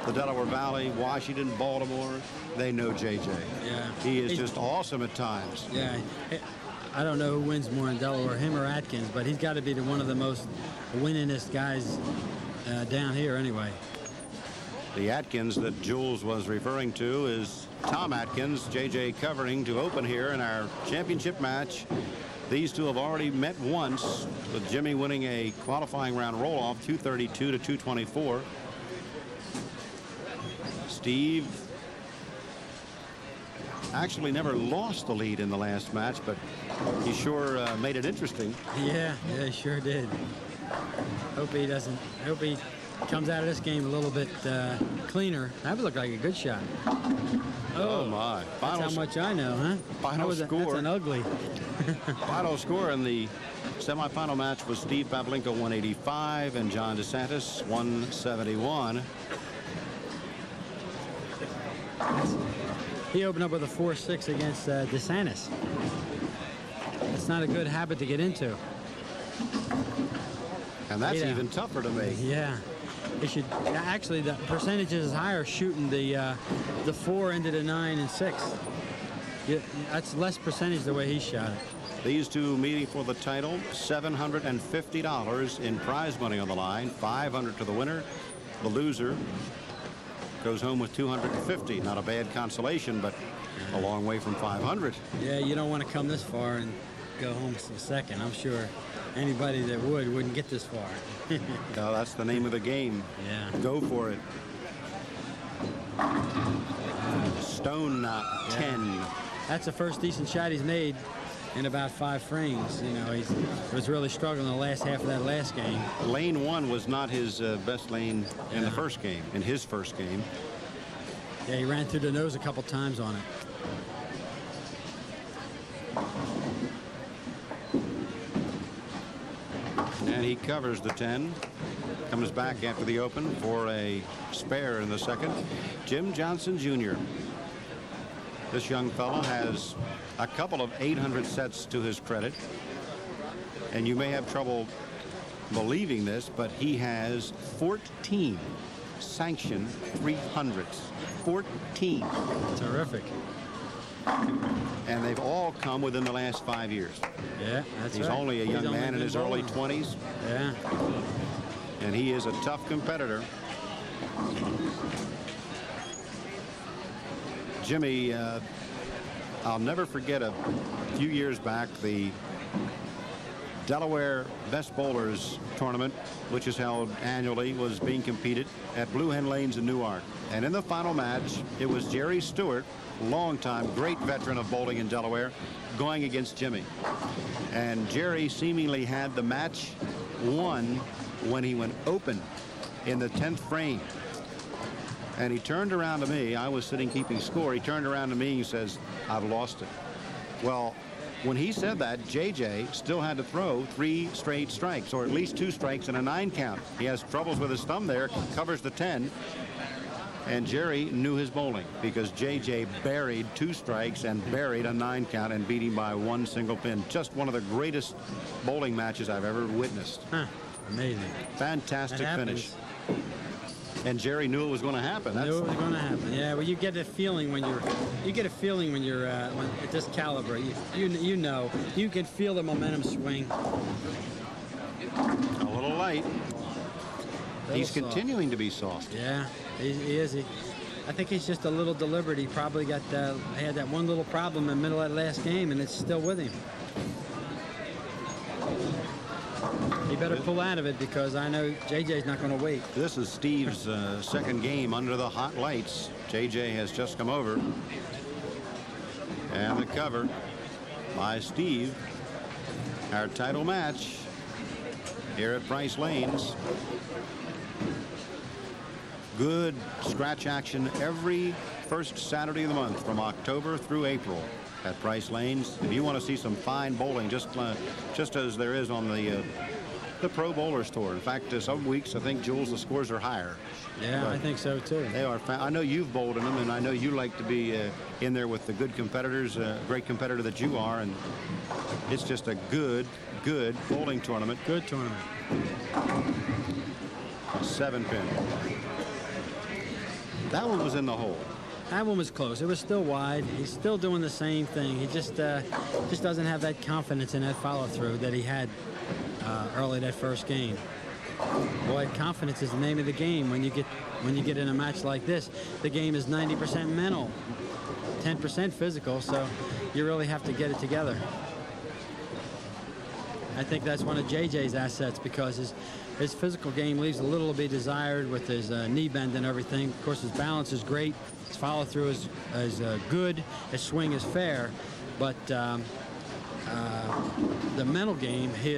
the Delaware Valley, Washington, Baltimore, they know JJ. Yeah. He is just awesome at times. Yeah. I don't know who wins more in Delaware, him or Atkins, but he's got to be one of the most winningest guys down here anyway. The Atkins that Jules was referring to is Tom Atkins, JJ covering to open here in our championship match. These two have already met once, with Jimmy winning a qualifying round roll-off, 232 to 224. Steve actually never lost the lead in the last match, but he sure made it interesting. Yeah, he sure did. Hope he comes out of this game a little bit cleaner. That would look like a good shot. Oh my. That's how much I know, huh? Final score. That's an ugly. Final score in the semifinal match was Steve Pavlinco 185 and John DeSantis 171. He opened up with a 4-6 against DeSantis. It's not a good habit to get into. And that's even tougher to make. Yeah. It should actually, the percentages is higher shooting the 4 into the 9 and 6. Yeah, that's less percentage the way he shot it. These two meeting for the title, $750 in prize money on the line, $500 to the winner. The loser goes home with $250. Not a bad consolation, but a long way from $500. Yeah, you don't want to come this far and go home second. I'm sure anybody that wouldn't get this far. No, that's the name of the game. Yeah. Go for it. stone 10. That's the first decent shot he's made in about 5 frames. You know, he was really struggling the last half of that last game. Lane 1 was not his best lane in the first game, in his first game. Yeah, he ran through the nose a couple times on it. And he covers the 10. Comes back after the open for a spare in the second. Jim Johnson Jr. This young fellow has a couple of 800 sets to his credit. And you may have trouble believing this, but he has 14 sanctioned 300s. 14. Terrific. And they've all come within the last 5 years. Yeah, that's He's right. only a young man in his early 20s. Yeah. And he is a tough competitor. Jimmy, I'll never forget a few years back, the Delaware Best Bowlers Tournament, which is held annually, was being competed at Blue Hen Lanes in Newark. And in the final match, it was Jerry Stewart, longtime great veteran of bowling in Delaware, going against Jimmy. And Jerry seemingly had the match won when he went open in the 10th frame. And he turned around to me. I was sitting keeping score. He turned around to me and he says, "I've lost it." Well, when he said that, JJ still had to throw 3 straight strikes, or at least 2 strikes and a 9 count. He has troubles with his thumb there, covers the 10. And Jerry knew his bowling because JJ buried 2 strikes and buried a 9 count and beat him by 1 single pin. Just one of the greatest bowling matches I've ever witnessed. Huh. Amazing. Fantastic finish. And Jerry knew it was going to happen. Knew it was going to happen. Yeah, well, you get a feeling when you're when at this caliber. You know, you can feel the momentum swing. A little light. He's continuing to be soft. Yeah, he is. I think he's just a little deliberate. He probably got had that one little problem in the middle of that last game, and it's still with him. He better pull out of it because I know JJ's not going to wait. This is Steve's second game under the hot lights. JJ has just come over. And the cover by Steve. Our title match here at Price Lanes. Good scratch action every first Saturday of the month from October through April at Price Lanes. If you want to see some fine bowling, just as there is on the Pro Bowlers Tour. In fact, some weeks I think, Jules, the scores are higher. Yeah, I think so too. They are. I know you've bowled in them, and I know you like to be in there with the good competitors, great competitor that you are, and it's just a good bowling tournament. Good tournament. 7-pin. That one was in the hole. That one was close. It was still wide. He's still doing the same thing. He just doesn't have that confidence in that follow-through that he had early that first game. Boy, confidence is the name of the game when you get in a match like this. The game is 90% mental, 10% physical, so you really have to get it together. I think that's one of JJ's assets because his physical game leaves a little to be desired with his knee bend and everything. Of course, his balance is great. His follow-through is good. His swing is fair. But the mental game, he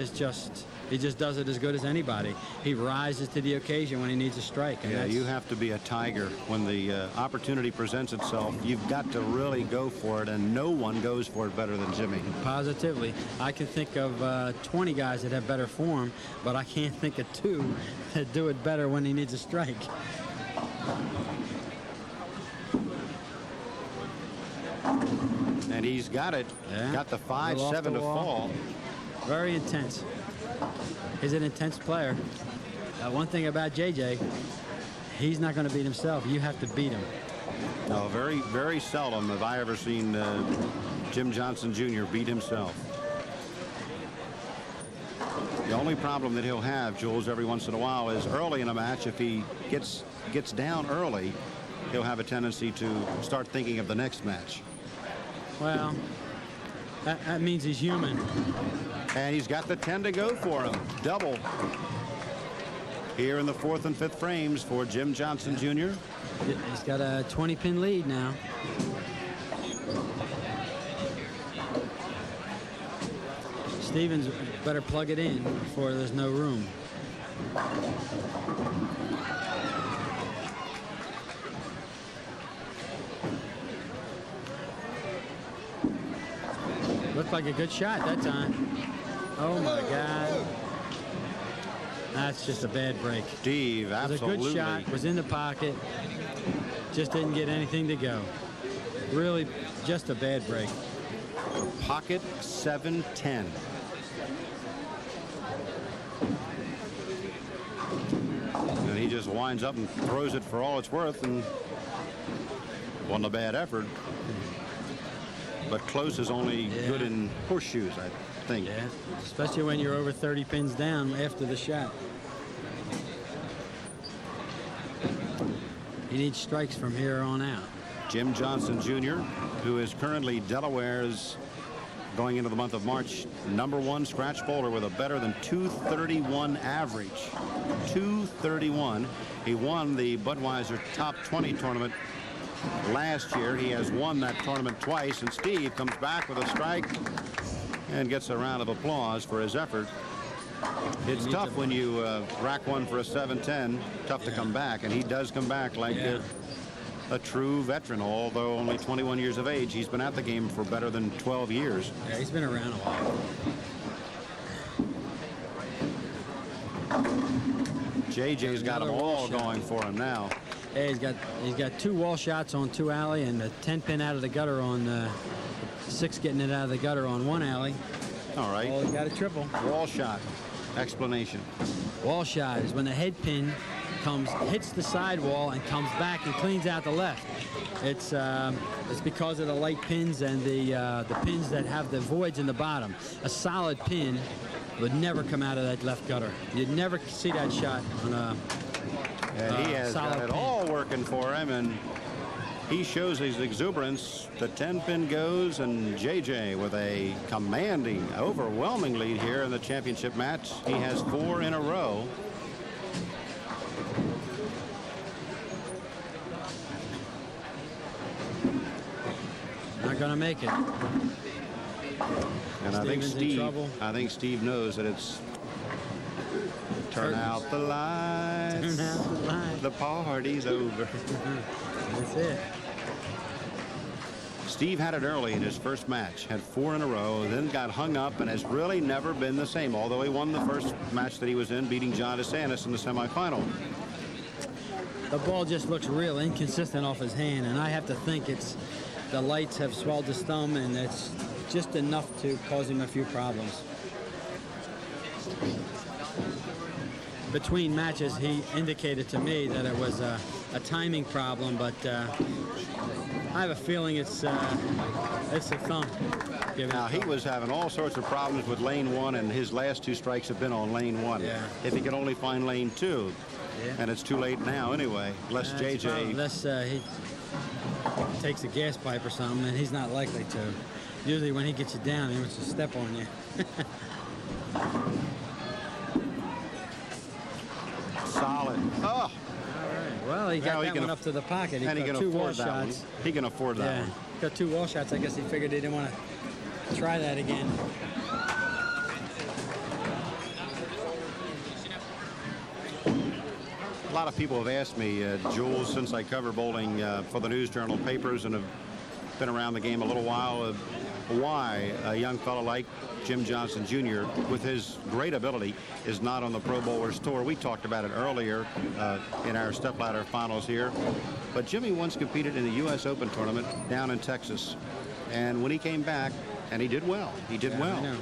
just does it as good as anybody. He rises to the occasion when he needs a strike. And yeah, you have to be a tiger when the opportunity presents itself. You've got to really go for it, and no one goes for it better than Jimmy. Positively. I can think of 20 guys that have better form, but I can't think of 2 that do it better when he needs a strike. And he's got it. Yeah. Got the 5-7 to fall. Very intense. He's an intense player. One thing about JJ, he's not going to beat himself. You have to beat him. No, very, very seldom have I ever seen Jim Johnson Jr. beat himself. The only problem that he'll have, Jules, every once in a while is early in a match. If he gets down early, he'll have a tendency to start thinking of the next match. Well, that means he's human. And he's got the 10 to go for him. Double here in the 4th and 5th frames for Jim Johnson Jr. He's got a 20-pin lead now. Stevens better plug it in before there's no room. Looked like a good shot that time. Oh my God. That's just a bad break. Steve, absolutely. It was a good shot, was in the pocket, just didn't get anything to go. Really just a bad break. Pocket 7-10. And he just winds up and throws it for all it's worth, and wasn't a bad effort. But close is only good in horseshoes, I think. Yeah, especially when you're over 30 pins down after the shot. He needs strikes from here on out. Jim Johnson Jr., who is currently Delaware's, going into the month of March, #1 scratch bowler with a better than 231 average. 231. He won the Budweiser Top 20 tournament last year. He has won that tournament twice, and Steve comes back with a strike and gets a round of applause for his effort. It's tough when you rack one for a 7-10. Tough to come back, and he does come back like a true veteran. Although only 21 years of age, he's been at the game for better than 12 years. Yeah, he's been around a while. JJ's got them all going for him now. Yeah, he's got 2 wall shots on 2 alley and a 10-pin out of the gutter on 6, getting it out of the gutter on 1 alley. All right. Oh, he got a triple. Wall shot. Explanation. Wall shot is when the head pin hits the side wall and comes back and cleans out the left. It's because of the light pins and the pins that have the voids in the bottom. A solid pin would never come out of that left gutter. You'd never see that shot on a And he has got it pin. all working for him, and he shows his exuberance. The 10-pin goes, and JJ with a commanding, overwhelming lead here in the championship match. He has 4 in a row. Not gonna make it. And I think Steve knows that it's turn out the lights. Turn out the lights. The party's over. That's it. Steve had it early in his first match, had 4 in a row, then got hung up and has really never been the same, although he won the first match that he was in, beating John Santis in the semifinal. The ball just looks real inconsistent off his hand, and I have to think it's the lights have swelled his thumb, and it's just enough to cause him a few problems. Between matches, he indicated to me that it was a timing problem, but I have a feeling it's the thumb. Now, he was having all sorts of problems with lane 1, and his last 2 strikes have been on lane 1. Yeah. If he could only find lane 2. Yeah. And it's too late now anyway. Unless JJ. Unless he takes a gas pipe or something, and he's not likely to. Usually when he gets you down, he wants to step on you. Solid. Oh! All right. Well, he got that one up to the pocket. He got 2 wall shots. He can afford that Yeah, one. got 2 wall shots. I guess he figured he didn't want to try that again. A lot of people have asked me, Jules, since I cover bowling for the News Journal papers and have been around the game a little while, why a young fellow like Jim Johnson Jr., with his great ability, is not on the Pro Bowlers Tour. We talked about it earlier in our stepladder finals here. But Jimmy once competed in the U.S. Open tournament down in Texas. And when he came back, and he did well. He did well. I know.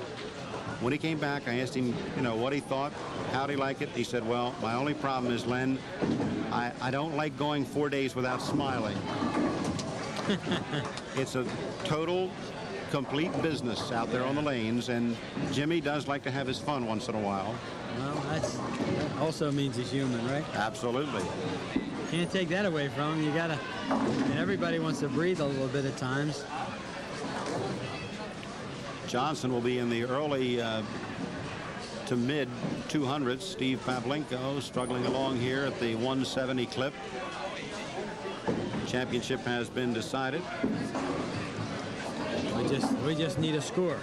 When he came back, I asked him, what he thought, how'd he like it? He said, well, my only problem is, Len, I don't like going 4 days without smiling. It's a total, complete business out there on the lanes, and Jimmy does like to have his fun once in a while. Well, that also means he's human, right? Absolutely. Can't take that away from him. You gotta, and everybody wants to breathe a little bit at times. Johnson will be in the early to mid 200s. Steve Pavlinco struggling along here at the 170 clip. Championship has been decided. We just need a score.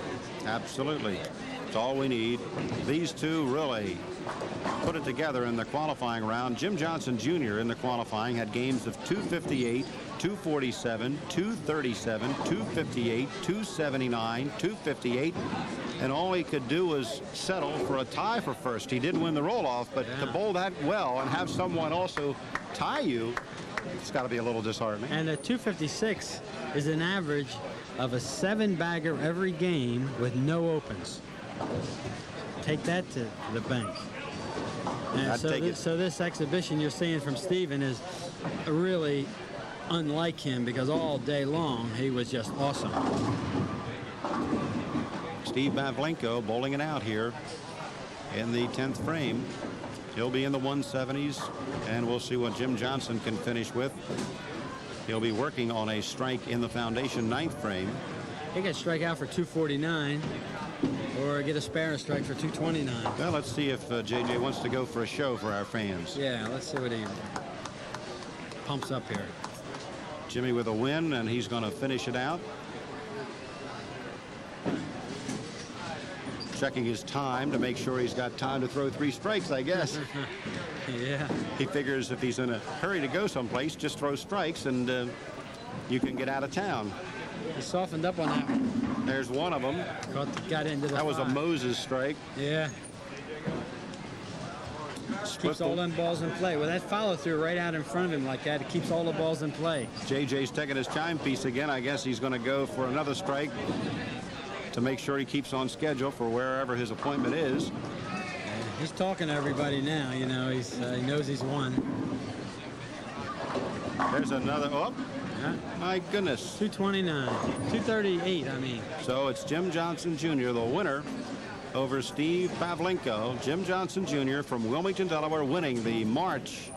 Absolutely. It's all we need. These two really put it together in the qualifying round. Jim Johnson Jr. in the qualifying had games of 258, 247, 237, 258, 279, 258, and all he could do was settle for a tie for first. He didn't win the roll-off, but to bowl that well and have someone also tie you, it's got to be a little disheartening. And a 256 is an average of a 7-bagger every game with no opens. Take that to the bank. And so this exhibition you're seeing from Steven is really unlike him, because all day long he was just awesome. Steve Pavlinco bowling it out here in the 10th frame. He'll be in the 170s, and we'll see what Jim Johnson can finish with. He'll be working on a strike in the foundation 9th frame. He could strike out for 249 or get a spare and strike for 229. Well, let's see if JJ wants to go for a show for our fans. Yeah, let's see what he pumps up here. Jimmy with a win, and he's going to finish it out. Checking his time to make sure he's got time to throw 3 strikes, I guess. Yeah. He figures if he's in a hurry to go someplace, just throw strikes and you can get out of town. He softened up on that one. There's one of them. Got into the That was a 5. Moses strike. Yeah. Keeps all them balls in play. With that follow through right out in front of him like that, it keeps all the balls in play. JJ's taking his chime piece again. I guess he's going to go for another strike to make sure he keeps on schedule for wherever his appointment is. He's talking to everybody now. You know, he knows he's won. There's another. Oh, my goodness. 229, 238. I mean. So it's Jim Johnson Jr., the winner over Steve Pavlinco. Jim Johnson Jr. from Wilmington, Delaware, winning the March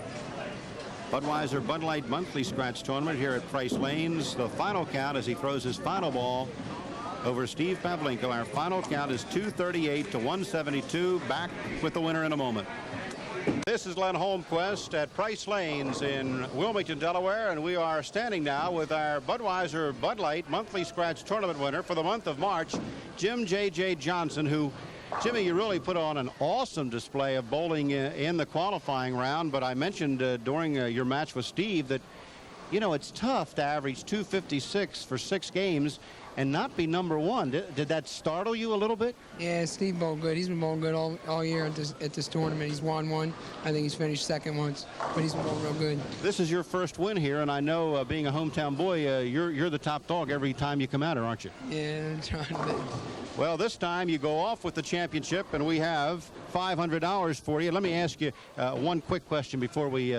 Budweiser Bud Light Monthly Scratch Tournament here at Price Lanes. The final count as he throws his final ball over Steve Pavlinco. Our final count is 238 to 172. Back with the winner in a moment. This is Len Holmquist at Price Lanes in Wilmington, Delaware, and we are standing now with our Budweiser Bud Light Monthly Scratch Tournament winner for the month of March, Jim J.J. Johnson, who, Jimmy, you really put on an awesome display of bowling in the qualifying round, but I mentioned during your match with Steve that, you know, it's tough to average 256 for 6 games and not be #1. Did that startle you a little bit? Yeah, Steve bowled good. He's been bowling good all year at this tournament. He's won 1. I think he's finished 2nd once, but he's been bowling real good. This is your first win here, and I know being a hometown boy, you're the top dog every time you come out here, aren't you? Yeah, I'm trying to. Well, this time you go off with the championship, and we have $500 for you. Let me ask you one quick question before we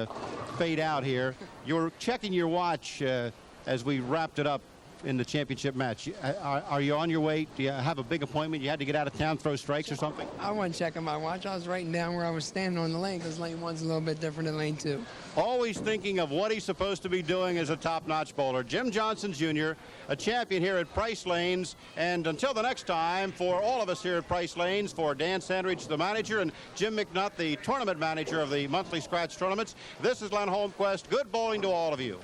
fade out here. You're checking your watch as we wrapped it up in the championship match. Are you on your way? Do you have a big appointment? You had to get out of town, throw strikes or something? I wasn't checking my watch. I was writing down where I was standing on the lane, because lane 1's a little bit different than lane 2. Always thinking of what he's supposed to be doing as a top-notch bowler. Jim Johnson Jr., a champion here at Price Lanes. And until the next time, for all of us here at Price Lanes, for Dan Sandridge, the manager, and Jim McNutt, the tournament manager of the monthly scratch tournaments, this is Len Holmquist. Good bowling to all of you.